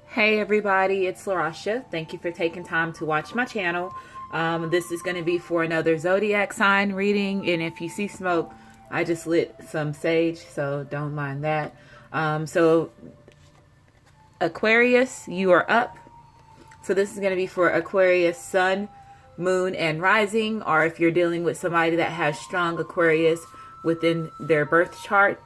Hey everybody, it's Larasha. Thank you for taking time to watch my channel. This is going to be for another zodiac sign reading, and if you see smoke, I just lit some sage, so don't mind that. So Aquarius, you are up. So this is going to be for Aquarius sun, moon, and rising, or if you're dealing with somebody that has strong Aquarius within their birth chart.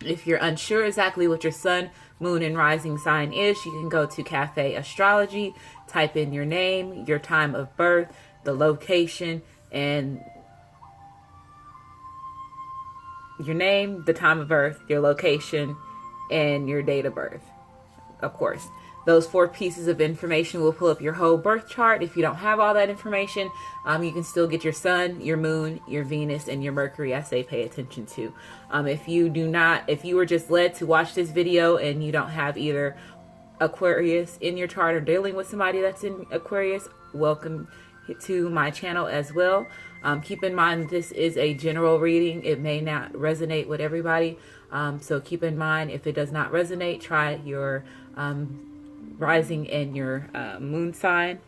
If you're unsure exactly what your sun, moon, and rising sign is, you can go to Cafe Astrology, type in your name, your time of birth, the location, and your name, the time of birth, your location, and your date of birth. Of course, those 4 pieces of information will pull up your whole birth chart. If you don't have all that information, you can still get your sun, your moon, your Venus, and your Mercury. I say pay attention to. If you were just led to watch this video and you don't have either Aquarius in your chart or dealing with somebody that's in Aquarius, welcome to my channel as well. Keep in mind this is a general reading. It may not resonate with everybody. So keep in mind, if it does not resonate, try your rising and your moon sign.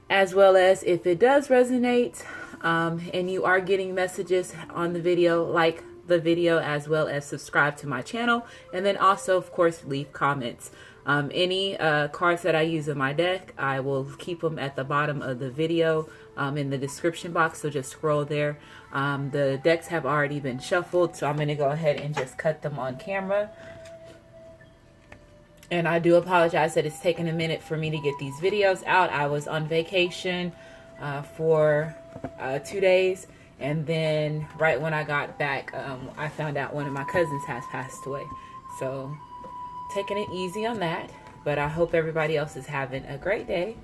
As well as if it does resonate and you are getting messages on the video, like the video, as well as subscribe to my channel, and then also of course leave comments. Any cards that I use in my deck, I will keep them at the bottom of the video in the description box, so just scroll there. The decks have already been shuffled, so I'm going to go ahead and just cut them on camera. And I do apologize that it's taken a minute for me to get these videos out. I was on vacation for 2 days, and then right when I got back, I found out one of my cousins has passed away. So taking it easy on that, but I hope everybody else is having a great day.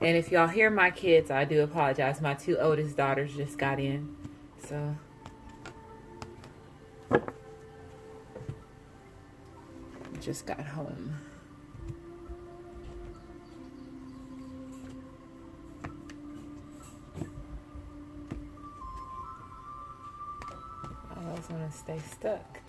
And if y'all hear my kids, I do apologize. My 2 oldest daughters just got in, so just got home. I was gonna stay stuck.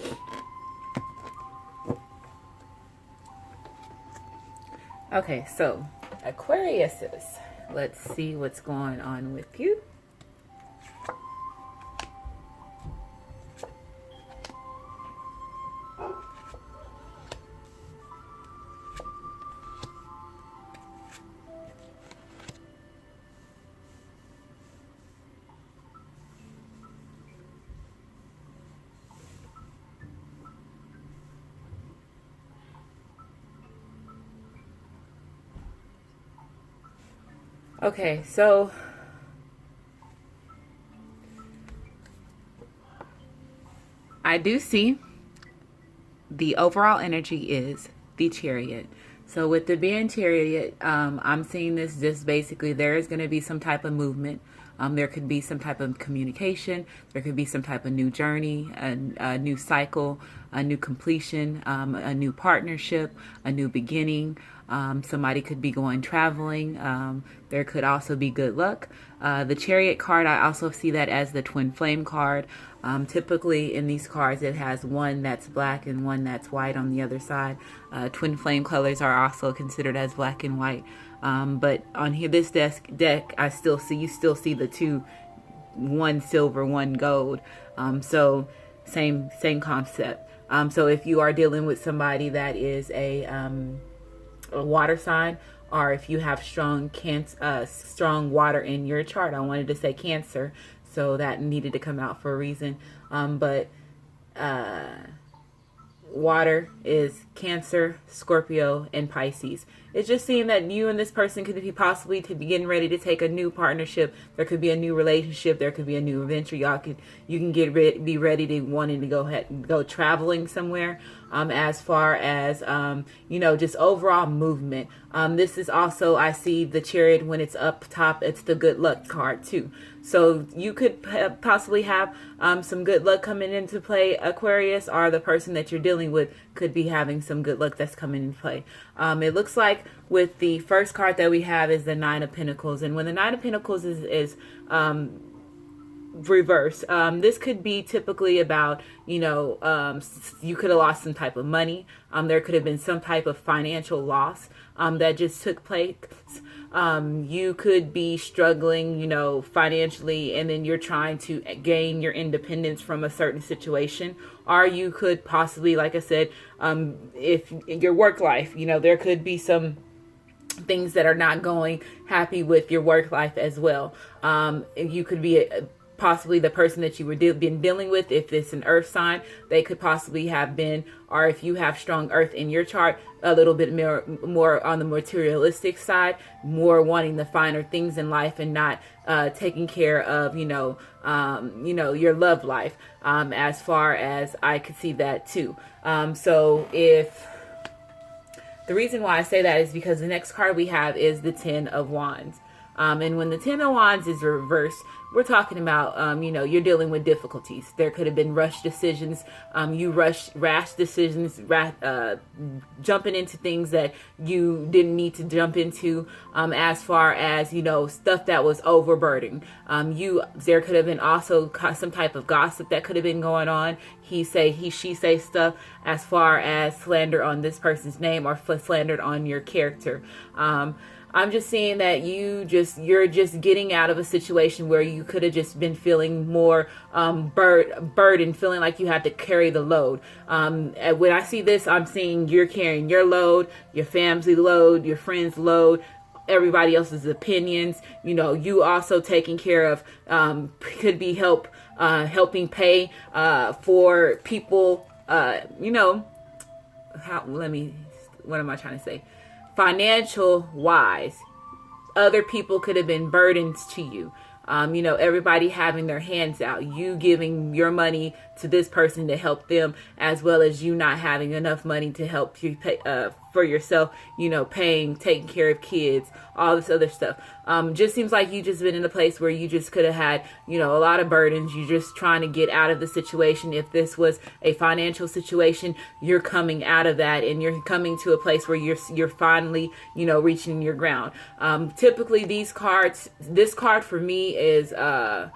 Okay, so Aquariuses, let's see what's going on with you. Okay, so I do see the overall energy is the Chariot. So with the being Chariot, I'm seeing this just basically there is going to be some type of movement. There could be some type of communication. There could be some type of new journey, a new cycle, a new completion, a new partnership, a new beginning. Somebody could be going traveling. There could also be good luck. The Chariot card, I also see that as the twin flame card. Typically in these cards, it has one that's black and one that's white on the other side. Twin flame colors are also considered as black and white. But on here, this deck, you still see the 2, one silver, one gold. So same concept. So if you are dealing with somebody that is a water sign, or if you have strong water in your chart, I wanted to say Cancer, so that needed to come out for a reason. But water is Cancer, Scorpio, and Pisces. It's just seeing that you and this person could be possibly to be getting ready to take a new partnership. There could be a new relationship. There could be a new adventure. You can be ready to wanting to go traveling somewhere. As far as just overall movement. This is also, I see the Chariot when it's up top. It's the good luck card too. So you could possibly have some good luck coming into play, Aquarius, or the person that you're dealing with could be having some good luck that's coming into play. It looks like with the first card that we have is the Nine of Pentacles. And when the Nine of Pentacles is reverse, this could be typically about, you could have lost some type of money. There could have been some type of financial loss that just took place. You could be struggling, financially, and then you're trying to gain your independence from a certain situation. Or you could possibly, like I said, if your work life, there could be some things that are not going happy with your work life as well. You could be possibly the person that you were been dealing with. If it's an earth sign, they could possibly have been, or if you have strong earth in your chart, a little bit more on the materialistic side, more wanting the finer things in life and not taking care of, your love life. As far as I could see that too. So if the reason why I say that is because the next card we have is the Ten of Wands. And when the Ten of Wands is reversed, we're talking about, you're dealing with difficulties. There could have been rush decisions. Rash decisions, jumping into things that you didn't need to jump into, as far as, stuff that was overburdening. There could have been also some type of gossip that could have been going on. She say stuff as far as slander on this person's name or slandered on your character. I'm just seeing that you're just getting out of a situation where you could have just been feeling more burdened, feeling like you had to carry the load. When I see this, I'm seeing you're carrying your load, your family load, your friends load, everybody else's opinions. You also taking care of could be helping pay for people. What am I trying to say? Financial wise, other people could have been burdens to you. Everybody having their hands out, you giving your money to this person to help them, as well as you not having enough money to help you pay for yourself, paying, taking care of kids, all this other stuff. Just seems like you just been in a place where you just could have had, a lot of burdens. You're just trying to get out of the situation. If this was a financial situation, you're coming out of that and you're coming to a place where you're finally, reaching your ground. Typically this card for me is, I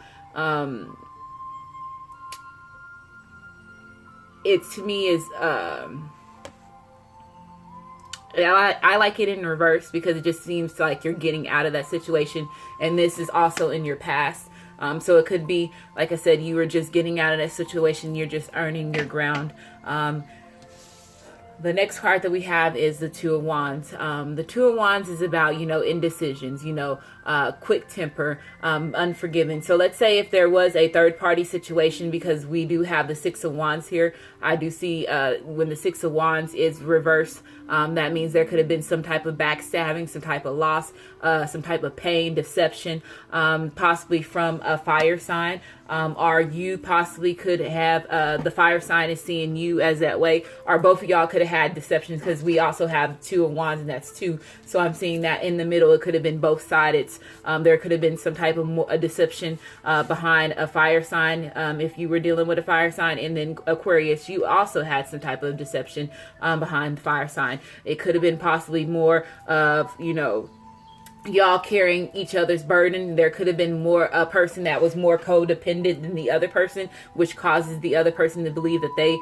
like it in reverse because it just seems like you're getting out of that situation, and this is also in your past. So it could be, like I said, you were just getting out of that situation. You're just earning your ground. The next card that we have is the Two of Wands. The Two of Wands is about, indecisions, quick temper, unforgiving. So let's say if there was a third party situation, because we do have the Six of Wands here. I do see when the Six of Wands is reversed, that means there could have been some type of backstabbing, some type of loss, some type of pain, deception, possibly from a fire sign. Or you possibly could have the fire sign is seeing you as that way, or both of y'all could have had deceptions, because we also have Two of Wands and that's two. So I'm seeing that in the middle, it could have been both sides. There could have been some type of a deception behind a fire sign, if you were dealing with a fire sign, and then Aquarius, you also had some type of deception behind the fire sign. It could have been possibly more of, y'all carrying each other's burden. There could have been a person that was more codependent than the other person, which causes the other person to believe that they,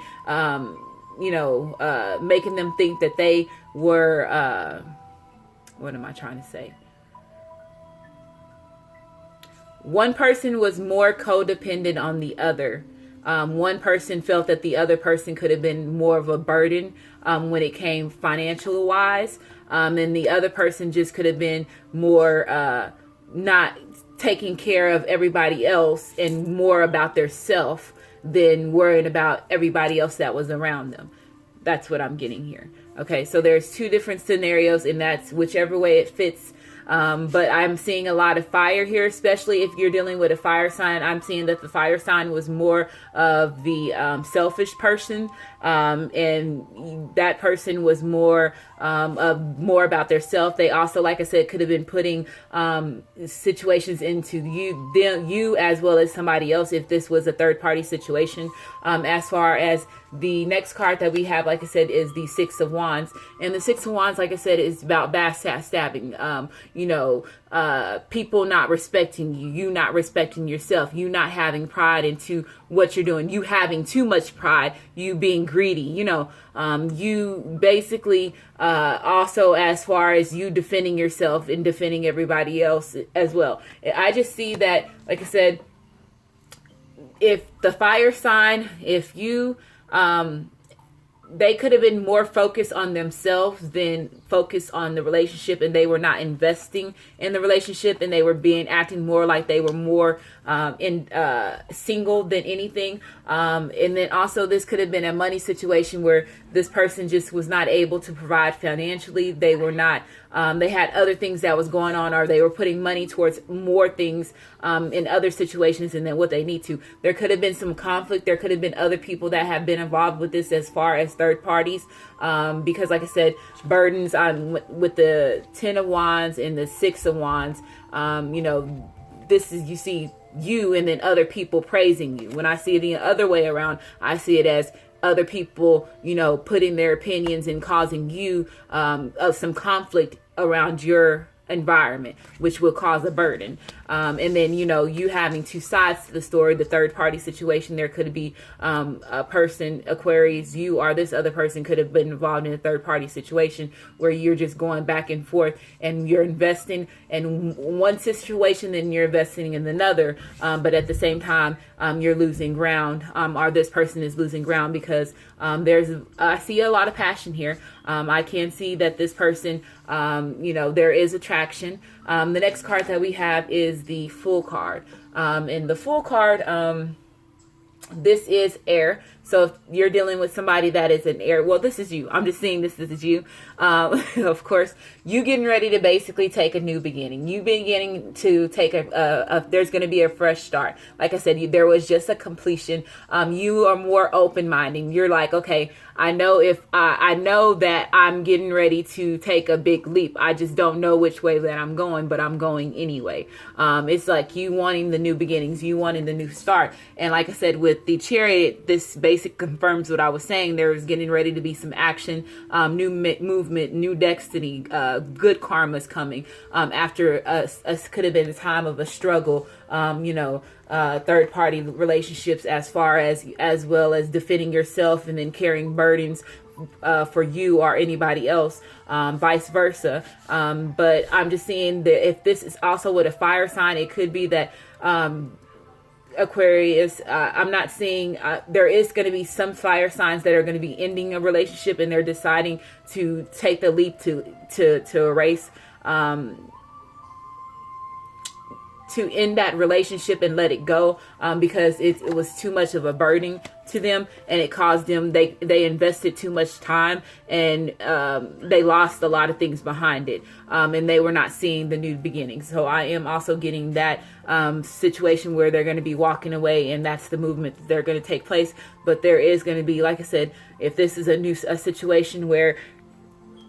making them think that they were, what am I trying to say? One person was more codependent on the other. One person felt that the other person could have been more of a burden when it came financial wise. And the other person just could have been more not taking care of everybody else and more about their self than worrying about everybody else that was around them. That's what I'm getting here. Okay, so there's two different scenarios, and that's whichever way it fits. But I'm seeing a lot of fire here, especially if you're dealing with a fire sign. I'm seeing that the fire sign was more of the selfish person, and that person was more about their self. They also, like I said, could have been putting situations into you as well as somebody else if this was a third party situation. As far as the next card that we have, like I said, is the Six of Wands. And the Six of Wands, like I said, is about backstabbing. People not respecting you, you not respecting yourself, you not having pride into what you're doing, you having too much pride, you being greedy, you basically also as far as you defending yourself and defending everybody else as well. I just see that, like I said, if the fire sign, if you they could have been more focused on themselves than focused on the relationship, and they were not investing in the relationship, and they were acting more like they were more single than anything. And then also this could have been a money situation where this person just was not able to provide financially. They were not, they had other things that was going on, or they were putting money towards more things in other situations and then what they need to. There could have been some conflict. There could have been other people that have been involved with this as far as third parties. Because like I said, burdens with the Ten of Wands and the Six of Wands, this is, you see you and then other people praising you. When I see it the other way around, I see it as other people, putting their opinions and causing you of some conflict around your environment, which will cause a burden. And then, you having two sides to the story, the third party situation. There could be a person, Aquarius, you or this other person could have been involved in a third party situation where you're just going back and forth and you're investing in one situation, then you're investing in another. But at the same time, you're losing ground, or this person is losing ground because I see a lot of passion here. I can see that this person, there is attraction. The next card that we have is the Fool card. And the Fool card, this is air. So if you're dealing with somebody that is an air, well, this is you. I'm just seeing this is you. Of course, you getting ready to basically take a new beginning. You beginning to take there's going to be a fresh start. Like I said, there was just a completion. You are more open-minded. You're like, okay, I know that I'm getting ready to take a big leap. I just don't know which way that I'm going, but I'm going anyway. It's like you wanting the new beginnings, you wanting the new start. And like I said, with the Chariot, this basically confirms what I was saying. There is getting ready to be some action, new movement, new destiny, good karma's coming. After us could have been a time of a struggle, third party relationships as well as defending yourself and then carrying burdens for you or anybody else, vice versa. But I'm just seeing that if this is also with a fire sign, it could be that Aquarius, I'm not seeing, there is going to be some fire signs that are going to be ending a relationship, and they're deciding to take the leap to erase, to end that relationship and let it go, because it was too much of a burden to them, and it caused them, they invested too much time, and they lost a lot of things behind it, and they were not seeing the new beginnings. So I am also getting that situation where they're going to be walking away, and that's the movement that they're going to take place. But there is going to be, like I said, if this is a situation where,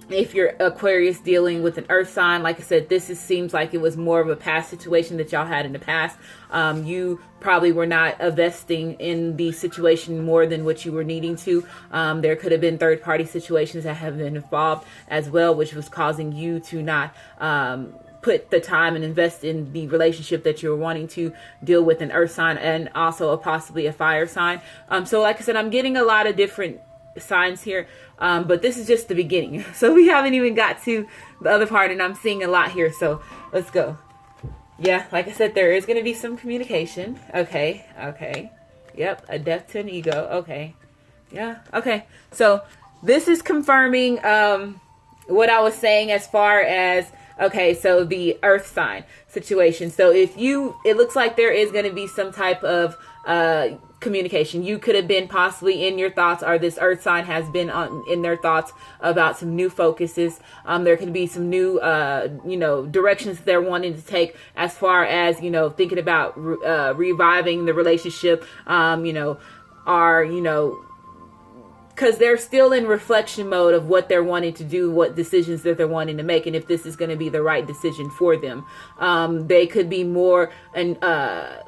if you're Aquarius dealing with an earth sign, like I said, seems like it was more of a past situation that y'all had in the past. You probably were not investing in the situation more than what you were needing to. There could have been third party situations that have been involved as well, which was causing you to not put the time and invest in the relationship that you're wanting to deal with an earth sign and also possibly a fire sign. So like I said, I'm getting a lot of different signs here, but this is just the beginning, so we haven't even got to the other part, and I'm seeing a lot here, so let's go. Yeah, like I said, there is going to be some communication. Okay, yep, a death to an ego. Okay, yeah, okay, so this is confirming what I was saying as far as, okay, so the earth sign situation. So it looks like there is going to be some type of communication. You could have been possibly in your thoughts, or this earth sign has been in their thoughts about some new focuses. There could be some new, directions they're wanting to take as far as, thinking about reviving the relationship, because they're still in reflection mode of what they're wanting to do, what decisions that they're wanting to make, and if this is going to be the right decision for them. They could be more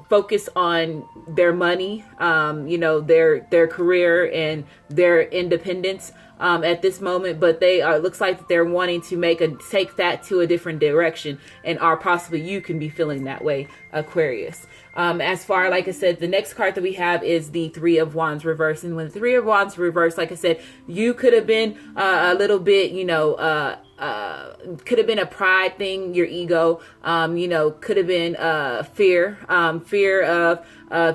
focused on their money, their career and their independence at this moment, but they looks like they're wanting to take that to a different direction, and possibly you can be feeling that way, Aquarius. As far, like I said, the next card that we have is the Three of Wands reverse. And when the Three of Wands reverse, like I said, you could have been a little bit, could have been a pride thing, your ego, could have been fear of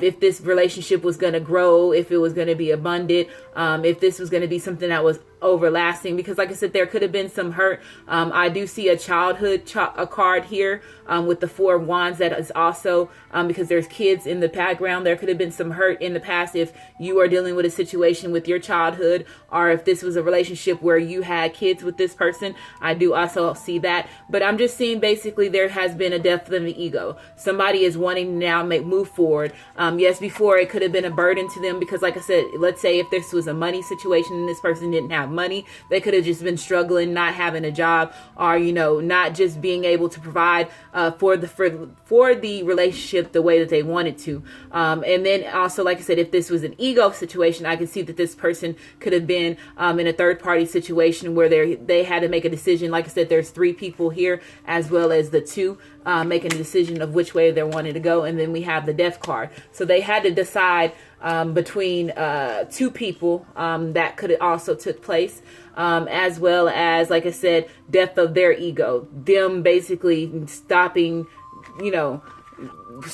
if this relationship was going to grow, if it was going to be abundant, if this was going to be something that was overlasting, because like I said, there could have been some hurt. I do see a childhood a card here with the Four of Wands that is also because there's kids in the background. There could have been some hurt in the past if you are dealing with a situation with your childhood, or if this was a relationship where you had kids with this person. I do also see that, but I'm just seeing basically there has been a death of the ego. Somebody is wanting to now move forward. Yes, before it could have been a burden to them, because like I said, let's say if this was a money situation and this person didn't have money, they could have just been struggling, not having a job, or not just being able to provide for the relationship the way that they wanted to. And then also, like I said, if this was an ego situation, I can see that this person could have been in a third party situation where they had to make a decision. Like I said, there's three people here as well as the two making a decision of which way they're wanting to go. And then we have the Death card. So they had to decide between two people that could also took place, as well as, like I said, death of their ego, them basically stopping,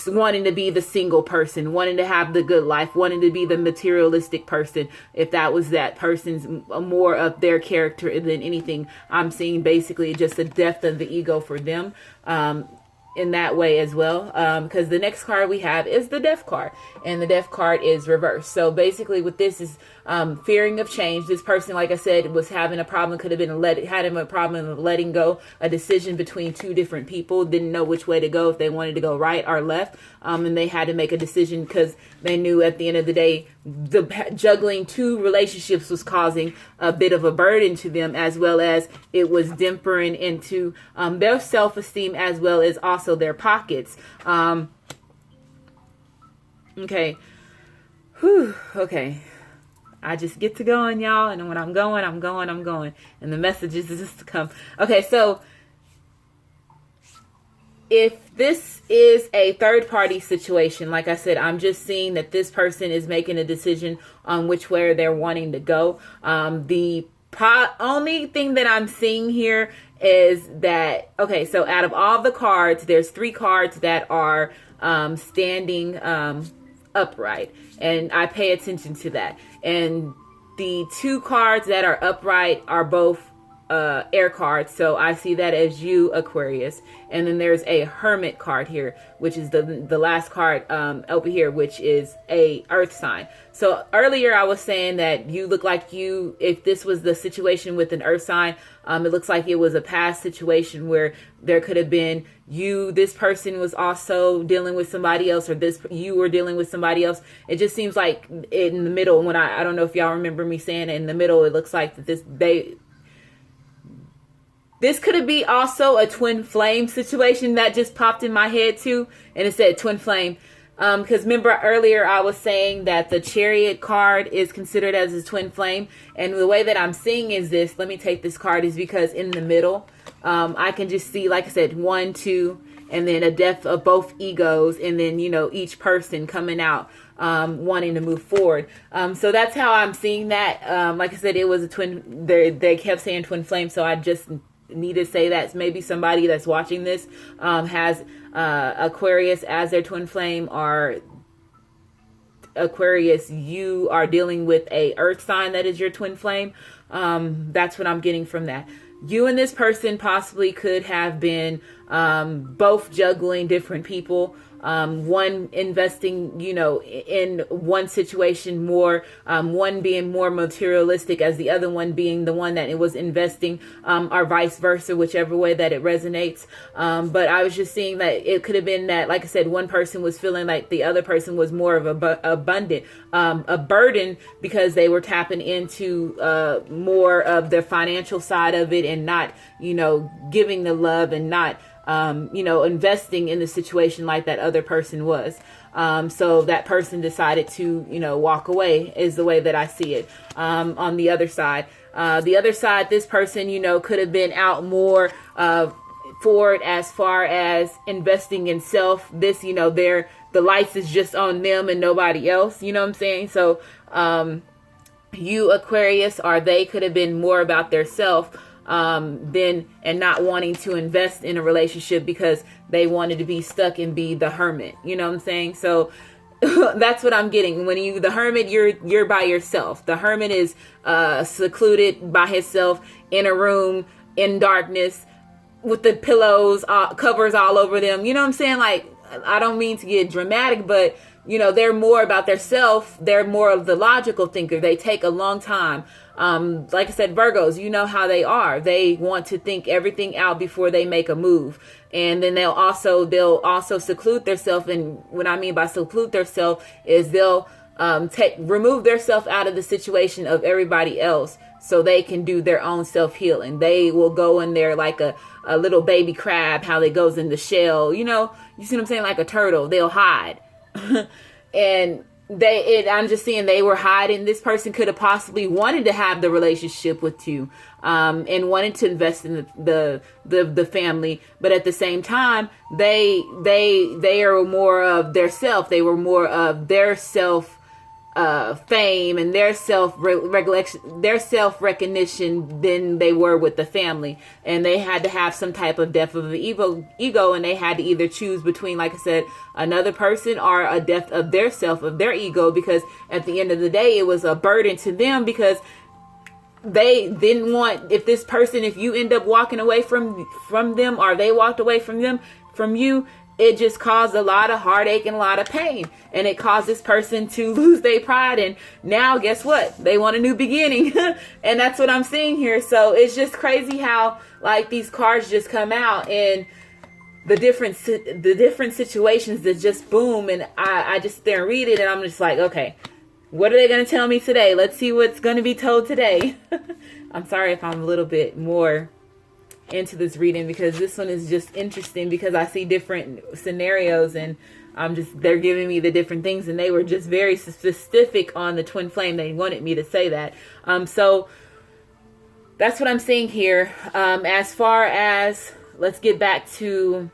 wanting to be the single person, wanting to have the good life, wanting to be the materialistic person. If that was that person's more of their character than anything, I'm seeing basically just a death of the ego for them. In that way as well, because the next card we have is the Death card, and the Death card is reversed. So basically with this is fearing of change. This person, like I said, was having a problem, could have been had him a problem of letting go, a decision between two different people, didn't know which way to go, if they wanted to go right or left, and they had to make a decision because they knew at the end of the day the juggling two relationships was causing a bit of a burden to them, as well as it was tempering into their self-esteem as well as also their pockets. Okay. Whew. Okay. I just get to going, y'all, and when I'm going, and the messages is just to come. Okay, so if this is a third party situation, like I said, I'm just seeing that this person is making a decision on which way they're wanting to go. The only thing that I'm seeing here is that, okay, so out of all the cards, there's three cards that are standing upright, and I pay attention to that. And the two cards that are upright are both air cards, so I see that as you, Aquarius. And then there's a Hermit card here, which is the last card over here, which is a earth sign. So earlier I was saying that you look like if this was the situation with an earth sign, it looks like it was a past situation where there could have been this person was also dealing with somebody else, or you were dealing with somebody else. It just seems like in the middle, when I don't know if y'all remember me saying it, in the middle, it looks like that this could be also a twin flame situation that just popped in my head too. And it said twin flame. Because remember earlier I was saying that the Chariot card is considered as a twin flame. And the way that I'm seeing is this, let me take this card, is because in the middle, I can just see, like I said, 1, 2, and then a death of both egos. And then, each person coming out wanting to move forward. So that's how I'm seeing that. Like I said, it was a twin, they kept saying twin flame. So I just need to say that maybe somebody that's watching this has Aquarius as their twin flame, or Aquarius, you are dealing with a earth sign that is your twin flame. That's what I'm getting from that. You and this person possibly could have been both juggling different people. one investing, in one situation more, one being more materialistic as the other one being the one that it was investing, or vice versa, whichever way that it resonates. But I was just seeing that it could have been that, like I said, one person was feeling like the other person was more of a burden because they were tapping into more of the financial side of it and not, giving the love and not, investing in the situation like that other person was. So that person decided to, walk away is the way that I see it. On the other side, this person, could have been out more, forward as far as investing in self. This, the lights is just on them and nobody else. You know what I'm saying? So, you Aquarius, or they could have been more about their self, and not wanting to invest in a relationship because they wanted to be stuck and be the hermit. You know what I'm saying? So that's what I'm getting. When the hermit, you're by yourself. The hermit is secluded by himself in a room in darkness with the pillows, covers all over them. You know what I'm saying? Like, I don't mean to get dramatic, but they're more about their self. They're more of the logical thinker. They take a long time. Like I said, Virgos, you know how they are. They want to think everything out before they make a move. And then they'll also seclude themselves. And what I mean by seclude themselves is they'll remove themselves out of the situation of everybody else so they can do their own self-healing. They will go in there like a little baby crab, how they goes in the shell. You see what I'm saying? Like a turtle. They'll hide. And I'm just seeing they were hiding. This person could have possibly wanted to have the relationship with you, and wanted to invest in the family, but at the same time, they are more of their self. They were more of their self fame and their self-recognition than they were with the family. And they had to have some type of death of the ego, and they had to either choose between, like I said, another person or a death of their self, of their ego, because at the end of the day, it was a burden to them because they didn't want, if you end up walking away from them, or they walked away from you, it just caused a lot of heartache and a lot of pain. And it caused this person to lose their pride. And now, guess what? They want a new beginning. And that's what I'm seeing here. So it's just crazy how, like, these cards just come out and the different situations that just boom. And I just sit there and read it. And I'm just like, okay, what are they going to tell me today? Let's see what's going to be told today. I'm sorry if I'm a little bit more into this reading, because this one is just interesting because I see different scenarios and they're giving me the different things, and they were just very specific on the twin flame. They wanted me to say that. So that's what I'm seeing here. As far as, let's get back to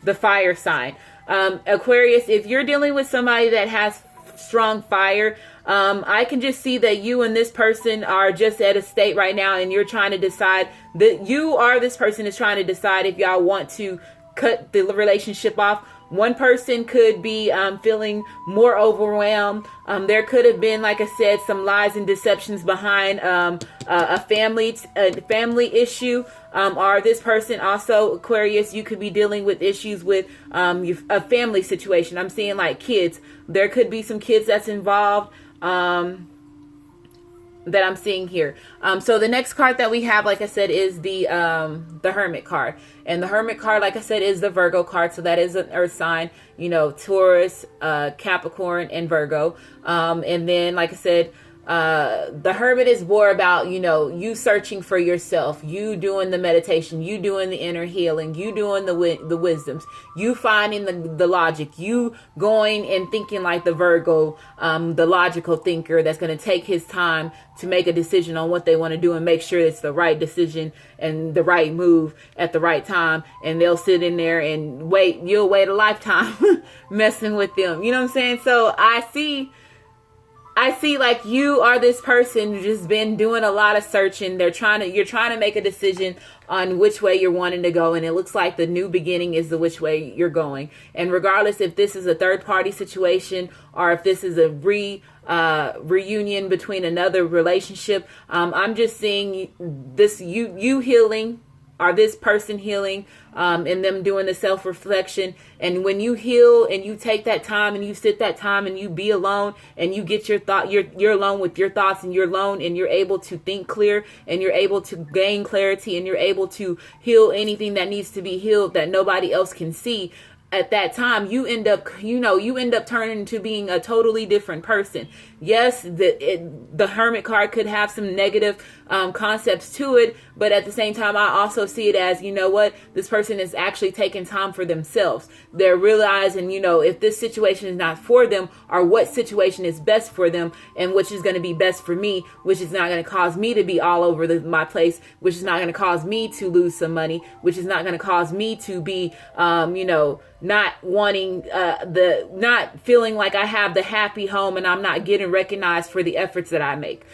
the fire sign. Aquarius, if you're dealing with somebody that has strong fire, I can just see that you and this person are just at a state right now, and you're trying to decide that this person is trying to decide if y'all want to cut the relationship off. One person could be feeling more overwhelmed. There could have been, like I said, some lies and deceptions behind a family issue. Or this person also, Aquarius, you could be dealing with issues with a family situation. I'm seeing like kids. There could be some kids that's involved. That I'm seeing here. So the next card that we have, like I said, is the Hermit card. And the Hermit card, like I said, is the Virgo card. So that is an earth sign, Taurus, Capricorn, and Virgo. And then, like I said, the Hermit is more about, you searching for yourself, you doing the meditation, you doing the inner healing, you doing the wisdoms, you finding the logic, you going and thinking like the Virgo, the logical thinker that's going to take his time to make a decision on what they want to do and make sure it's the right decision and the right move at the right time. And they'll sit in there and you'll wait a lifetime messing with them. You know what I'm saying? So I see like you are this person who's just been doing a lot of searching. You're trying to make a decision on which way you're wanting to go. And it looks like the new beginning is the which way you're going. And regardless if this is a third party situation or if this is a reunion between another relationship, I'm just seeing this, you healing this person healing, and them doing the self-reflection. And when you heal and you take that time and you sit that time and you be alone and you get your thought, you're alone with your thoughts, and you're alone and you're able to think clear, and you're able to gain clarity, and you're able to heal anything that needs to be healed that nobody else can see. At that time, you end up turning into being a totally different person. Yes, the Hermit card could have some negative concepts to it, but at the same time, I also see it as, this person is actually taking time for themselves. They're realizing, if this situation is not for them, or what situation is best for them, and which is going to be best for me, which is not going to cause me to be all over my place, which is not going to cause me to lose some money, which is not going to cause me to be, not wanting not feeling like I have the happy home and I'm not getting recognized for the efforts that I make.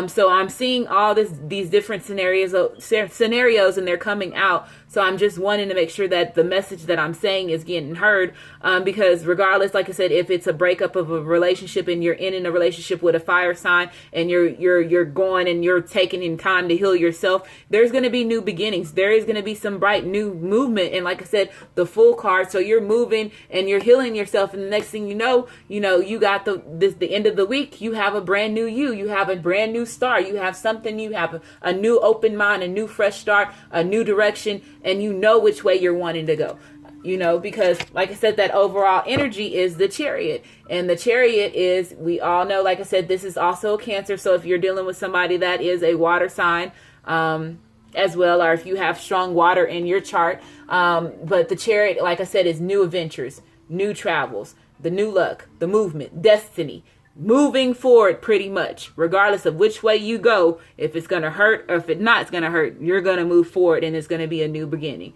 So I'm seeing all these different scenarios and they're coming out. So I'm just wanting to make sure that the message that I'm saying is getting heard, because regardless, like I said, if it's a breakup of a relationship and you're in a relationship with a fire sign and you're going and you're taking in time to heal yourself, there's going to be new beginnings. There is going to be some bright new movement. And like I said, the Fool card. So you're moving and you're healing yourself. And the next thing you know, you got the end of the week, you have a brand new you have a brand new start. You have something, you have a new open mind, a new fresh start, a new direction, and you know which way you're wanting to go. Because like I said, that overall energy is the Chariot. And the Chariot is, we all know, like I said, this is also a Cancer. So if you're dealing with somebody that is a water sign, as well, or if you have strong water in your chart. But the Chariot, like I said, is new adventures, new travels, the new luck, the movement, destiny, moving forward pretty much, regardless of which way you go. If it's going to hurt or if it's not going to hurt, you're going to move forward and it's going to be a new beginning.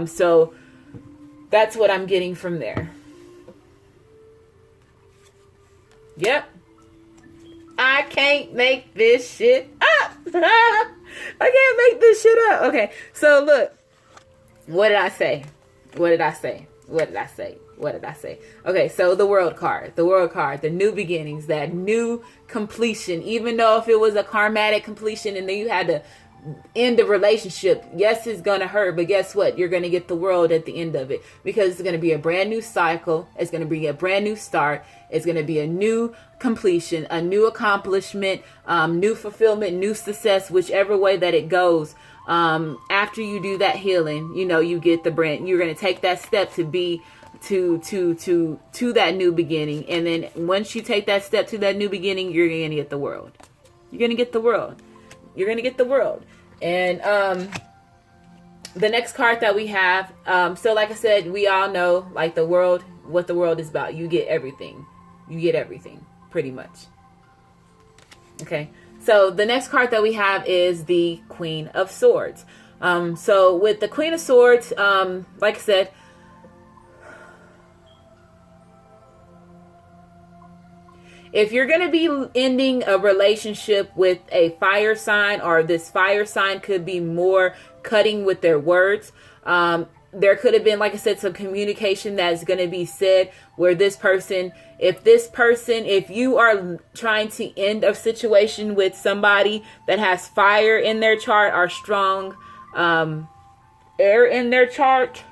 So that's what I'm getting from there. Yep. I can't make this shit up. I can't make this shit up. Okay, so look. What did I say? Okay, so the World card, the new beginnings, that new completion. Even though if it was a karmatic completion and then you had to end the relationship, yes, it's gonna hurt, but guess what? You're gonna get the World at the end of it, because it's gonna be a brand new cycle. It's gonna be a brand new start. It's gonna be a new completion, a new accomplishment, new fulfillment, new success, whichever way that it goes. After you do that healing, you get the brand. You're gonna take that step to be to that new beginning, and then once you take that step to that new beginning, you're gonna get the World. You're gonna get the World. You're going to get the World. And the next card that we have, so like I said, we all know, like, the World, what the World is about. You get everything. You get everything, pretty much. Okay. So the next card that we have is the Queen of Swords. So with the Queen of Swords, like I said, if you're going to be ending a relationship with a fire sign, or this fire sign could be more cutting with their words, there could have been, like I said, some communication that's going to be said where if you are trying to end a situation with somebody that has fire in their chart or strong air in their chart,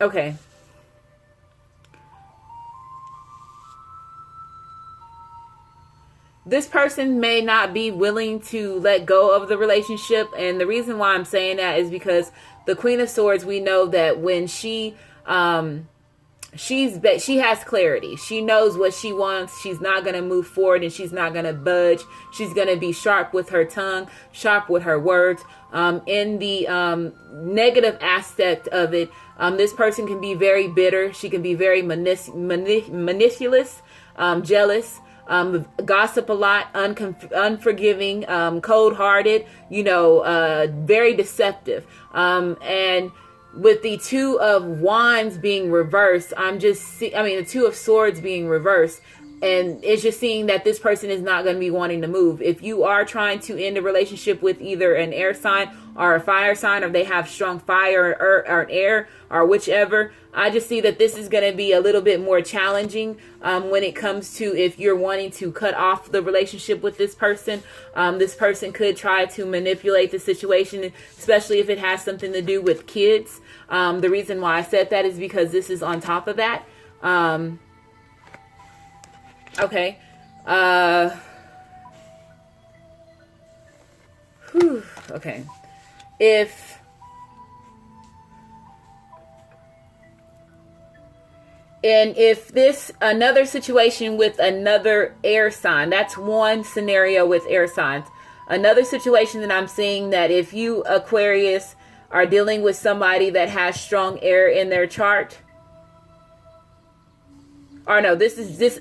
okay. This person may not be willing to let go of the relationship. And the reason why I'm saying that is because the Queen of Swords, we know that when she has clarity. She knows what she wants. She's not going to move forward and she's not going to budge. She's going to be sharp with her tongue, sharp with her words. In the negative aspect of it, this person can be very bitter. She can be very manipulous, jealous, gossip a lot, unforgiving, cold-hearted, very deceptive. And with the Two of Wands being reversed, the Two of Swords being reversed, And it's just seeing that this person is not going to be wanting to move. If you are trying to end a relationship with either an air sign or a fire sign, or they have strong fire or an air or whichever, I just see that this is going to be a little bit more challenging when it comes to if you're wanting to cut off the relationship with this person. This person could try to manipulate the situation, especially if it has something to do with kids. The reason why I said that is because this is on top of that. Okay. Okay. If this another situation with another air sign, that's one scenario with air signs. Another situation that I'm seeing, that if you, Aquarius, are dealing with somebody that has strong air in their chart, or no,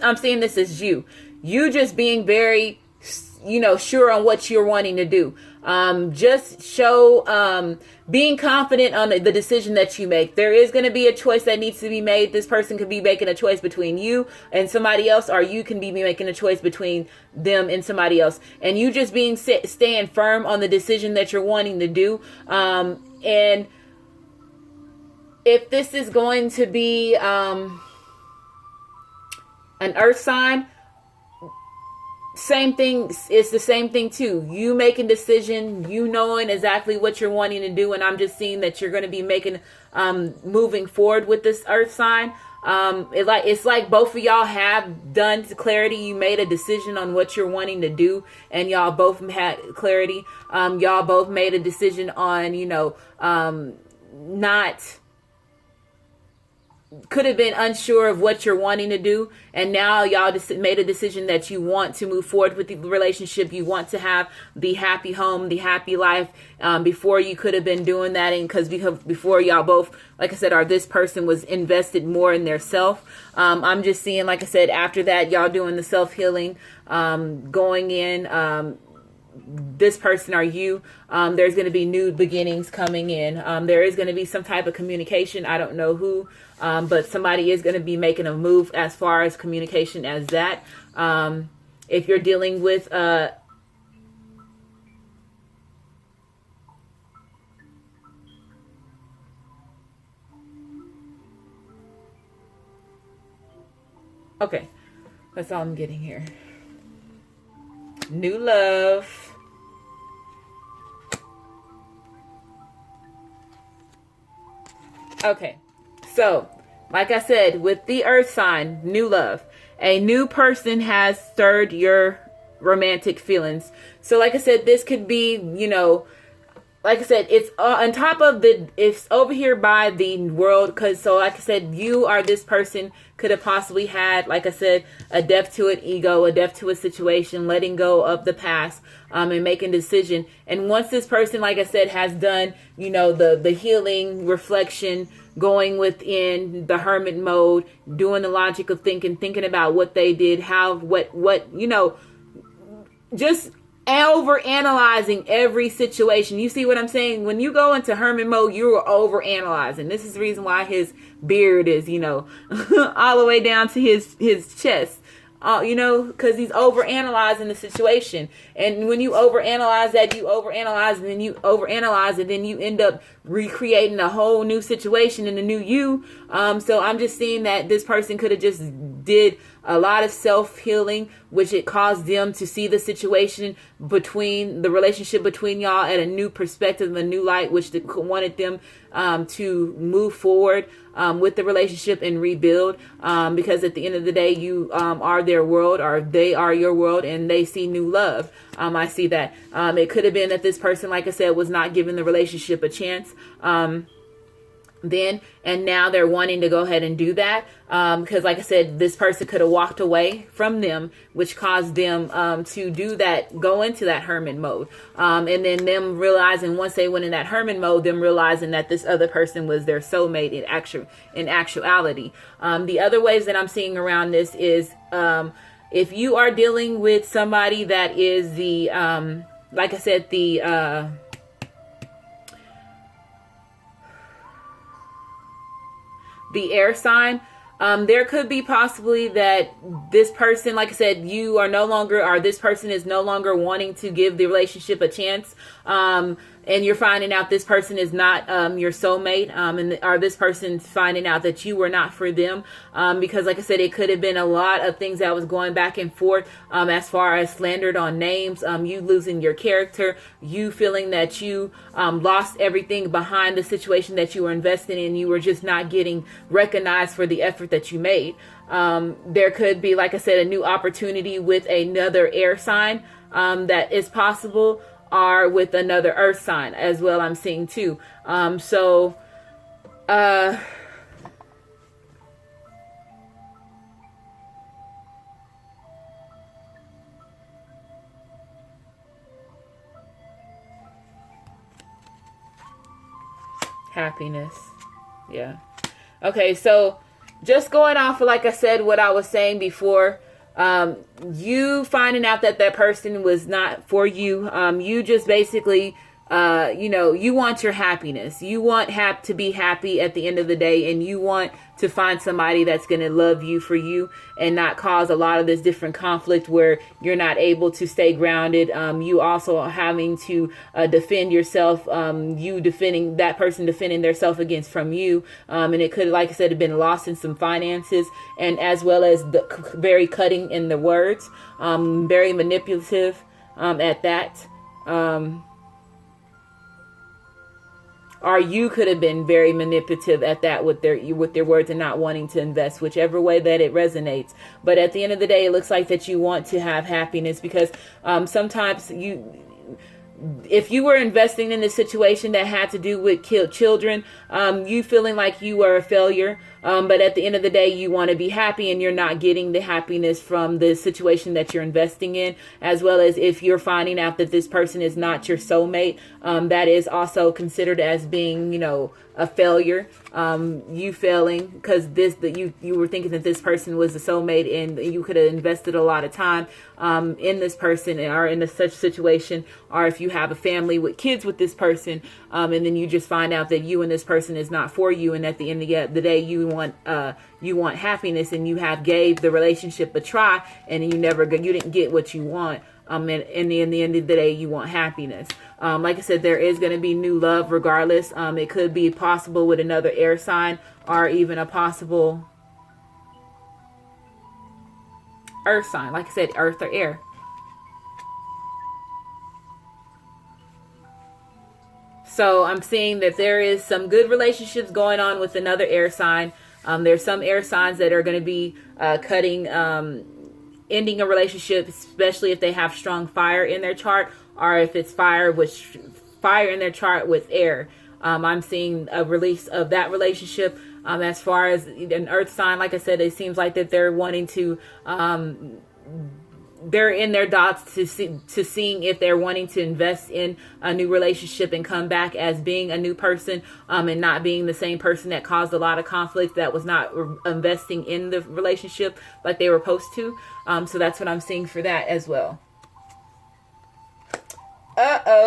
I'm seeing this as you just being very, sure on what you're wanting to do. Just show, being confident on the decision that you make. There is going to be a choice that needs to be made. This person could be making a choice between you and somebody else, or you can be making a choice between them and somebody else. And you just staying firm on the decision that you're wanting to do. And if this is going to be, an earth sign, same thing. It's the same thing too. You making decision, you knowing exactly what you're wanting to do. And I'm just seeing that you're going to be making, moving forward with this earth sign. It's like both of y'all have done clarity. You made a decision on what you're wanting to do, and y'all both had clarity. Y'all both made a decision on, not, could have been unsure of what you're wanting to do, and now y'all just made a decision that you want to move forward with the relationship. You want to have the happy home, the happy life. Before you could have been doing that, and because before y'all both, like I said, this person was invested more in their self. I'm just seeing, like I said, after that, y'all doing the self-healing, going in, this person or you, there's going to be new beginnings coming in. There is going to be some type of communication. I don't know who, but somebody is going to be making a move as far as communication as that. If you're dealing with okay, that's all I'm getting here. New love. Okay, so like I said, with the earth sign, new love, a new person has stirred your romantic feelings. So like I said, this could be, like I said, it's on top of it's over here by the world. So like I said, you or this person could have possibly had, like I said, a death to an ego, a death to a situation, letting go of the past, and making a decision. And once this person, like I said, has done, the healing, reflection, going within the hermit mode, doing the logic of thinking about what they did, just over analyzing every situation. You see what I'm saying? When you go into hermit mode, you are over analyzing. This is the reason why his beard is, all the way down to his chest. Because he's over analyzing the situation. And when you over analyze that, you over analyze, and then you over analyze it, then you end up recreating a whole new situation and a new you. So I'm just seeing that this person could have just did a lot of self-healing, which it caused them to see the situation between the relationship between y'all at a new perspective, a new light, which wanted them to move forward with the relationship and rebuild, because at the end of the day, you are their world, or they are your world, and they see new love. I see that. It could have been that this person, like I said, was not giving the relationship a chance then, and now they're wanting to go ahead and do that, because like I said, this person could have walked away from them, which caused them to do that, go into that hermit mode, and then them realizing, once they went in that hermit mode, them realizing that this other person was their soulmate in actuality. The other ways that I'm seeing around this is, if you are dealing with somebody that is the like I said, the air sign, There could be possibly that this person, like I said, you are no longer, or this person is no longer wanting to give the relationship a chance. And you're finding out this person is not your soulmate, or this person's finding out that you were not for them, because like I said, it could have been a lot of things that was going back and forth, as far as slandered on names, you losing your character, you feeling that you lost everything behind the situation that you were investing in. You were just not getting recognized for the effort that you made. There could be, like I said, a new opportunity with another air sign that is possible, are with another earth sign as well, I'm seeing too. Happiness. Yeah. Okay, so just going off of, like I said, what I was saying before, you finding out that that person was not for you, you just basically, you want your happiness. You want to be happy at the end of the day, and you want to find somebody that's going to love you for you and not cause a lot of this different conflict where you're not able to stay grounded. You also are having to defend yourself, you defending that person, defending their self against from you. And it could, like I said, have been lost in some finances, and as well as the very cutting in the words, very manipulative at that. Or you could have been very manipulative at that with their words and not wanting to invest, whichever way that it resonates. But at the end of the day, it looks like that you want to have happiness, because sometimes if you were investing in this situation that had to do with children, you feeling like you were a failure. But at the end of the day, you want to be happy, and you're not getting the happiness from the situation that you're investing in, as well as if you're finding out that this person is not your soulmate, that is also considered as being, a failure. You failing because you were thinking that this person was a soulmate, and you could have invested a lot of time in this person, or in such situation, or if you have a family with kids with this person, and then you just find out that you and this person is not for you, and at the end of the day, you want happiness, and you have gave the relationship a try, and you didn't get what you want. And in the end of the day, you want happiness. Like I said, there is going to be new love regardless. It could be possible with another air sign, or even a possible earth sign. Like I said, earth or air. So I'm seeing that there is some good relationships going on with another air sign. There's some air signs that are going to be ending a relationship, especially if they have strong fire in their chart, or if it's fire in their chart with air. I'm seeing a release of that relationship. As far as an earth sign, like I said, it seems like that they're wanting to, they're in their dots to seeing if they're wanting to invest in a new relationship and come back as being a new person, and not being the same person that caused a lot of conflict, that was not investing in the relationship like they were supposed to. So that's what I'm seeing for that as well.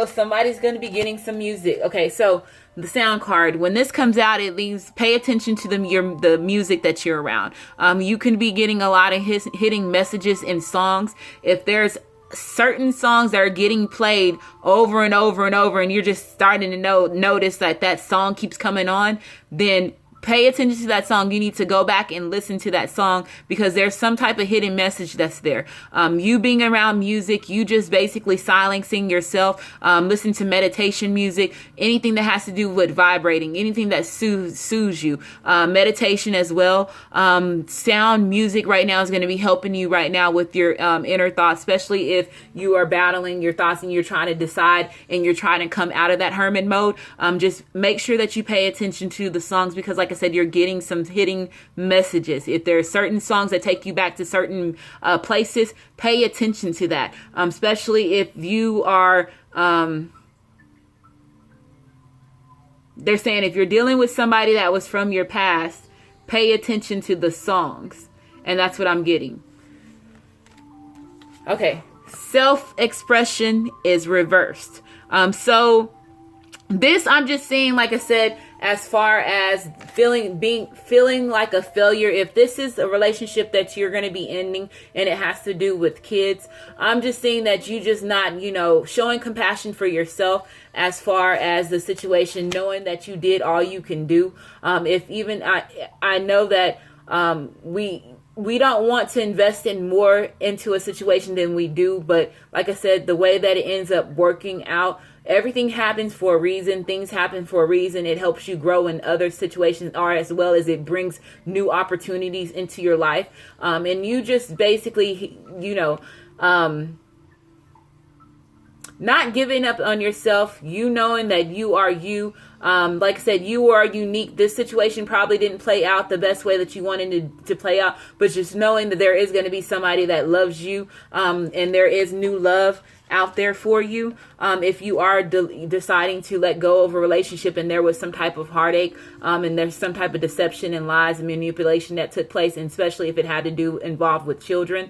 Somebody's going to be getting some music. Okay, so the sound card, when this comes out, it leaves, pay attention to the music that you're around. You can be getting a lot of hitting messages in songs. If there's certain songs that are getting played over and over and over, and you're just starting to notice that song keeps coming on, then pay attention to that song. You need to go back and listen to that song, because there's some type of hidden message that's there. You being around music, you just basically silencing yourself, listen to meditation music, anything that has to do with vibrating, anything that soothes you, meditation as well. Sound music right now is going to be helping you right now with your inner thoughts, especially if you are battling your thoughts and you're trying to decide and you're trying to come out of that hermit mode. Just make sure that you pay attention to the songs, because like I said, you're getting some hitting messages. If there are certain songs that take you back to certain places, pay attention to that. Especially if you are, they're saying if you're dealing with somebody that was from your past, pay attention to the songs. And that's what I'm getting. Okay. Self-expression is reversed. So This I'm just seeing, like I said, as far as feeling like a failure. If this is a relationship that you're going to be ending and it has to do with kids, I'm just seeing that you just not, showing compassion for yourself as far as the situation, knowing that you did all you can do. If even I know that we don't want to invest in more into a situation than we do, but like I said, the way that it ends up working out, everything happens for a reason. Things happen for a reason. It helps you grow in other situations, or as well as it brings new opportunities into your life. And you just basically, not giving up on yourself, knowing that you are you. Like I said, you are unique. This situation probably didn't play out the best way that you wanted to play out, but just knowing that there is going to be somebody that loves you, and there is new love out there for you. If you are deciding to let go of a relationship and there was some type of heartache, and there's some type of deception and lies and manipulation that took place, and especially if it had to do involved with children,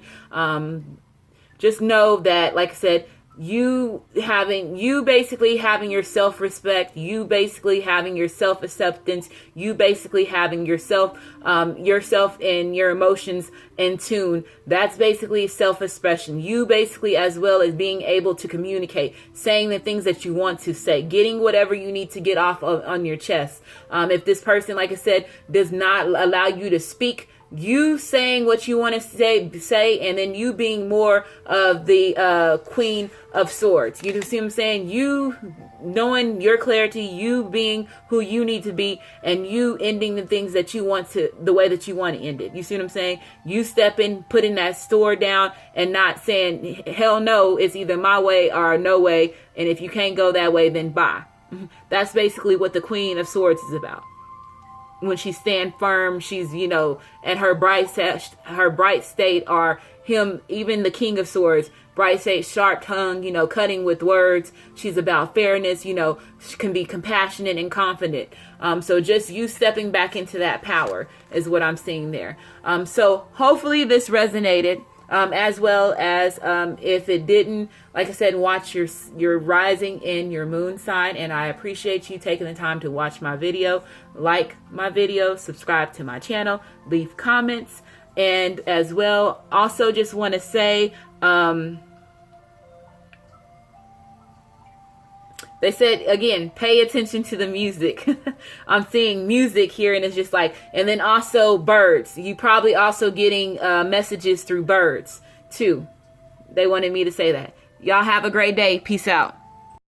just know that, like I said, you basically having your self-respect, you basically having your self-acceptance, you basically having yourself and your emotions in tune. That's basically self-expression. You basically, as well as being able to communicate, saying the things that you want to say, getting whatever you need to get off on your chest. If this person, like I said, does not allow you to speak, you saying what you want to say, and then you being more of the Queen of Swords. You see what I'm saying? You knowing your clarity, you being who you need to be, and you ending the things that you want to, the way that you want to end it. You see what I'm saying? You stepping, putting that sword down, and not saying, hell no, it's either my way or no way, and if you can't go that way, then bye. That's basically what the Queen of Swords is about. When she stand firm, she's, at her bright state, or him, even the King of Swords, bright state, sharp tongue, cutting with words. She's about fairness, she can be compassionate and confident. So just you stepping back into that power is what I'm seeing there. So hopefully this resonated. As well as if it didn't, like I said, watch your rising and your moon sign. And I appreciate you taking the time to watch my video, like my video, subscribe to my channel, leave comments, and as well, also just want to say, they said, again, pay attention to the music. I'm seeing music here, and it's just like, and then also birds. You probably also getting messages through birds too. They wanted me to say that. Y'all have a great day. Peace out.